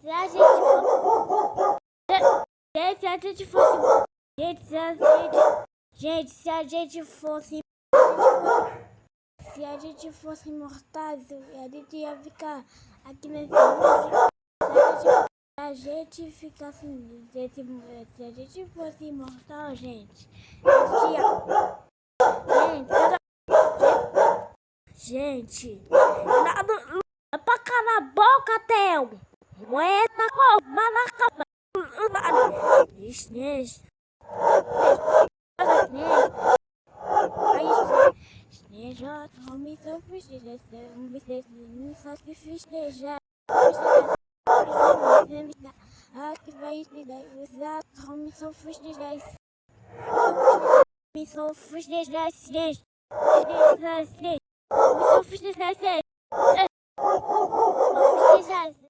Se a gente fosse. Se a gente fosse. Gente, se a gente fosse. Se a gente fosse imortais, a gente ia ficar aqui nesse mundo. Se a gente ficasse. Se a gente fosse imortal, gente. A gente ia. Gente. É pra calar a boca, Theo. Não é na cama. Já me sofri, me sacrifiquei já. Aqui vai exato, me sofri, me sofri, me sofri,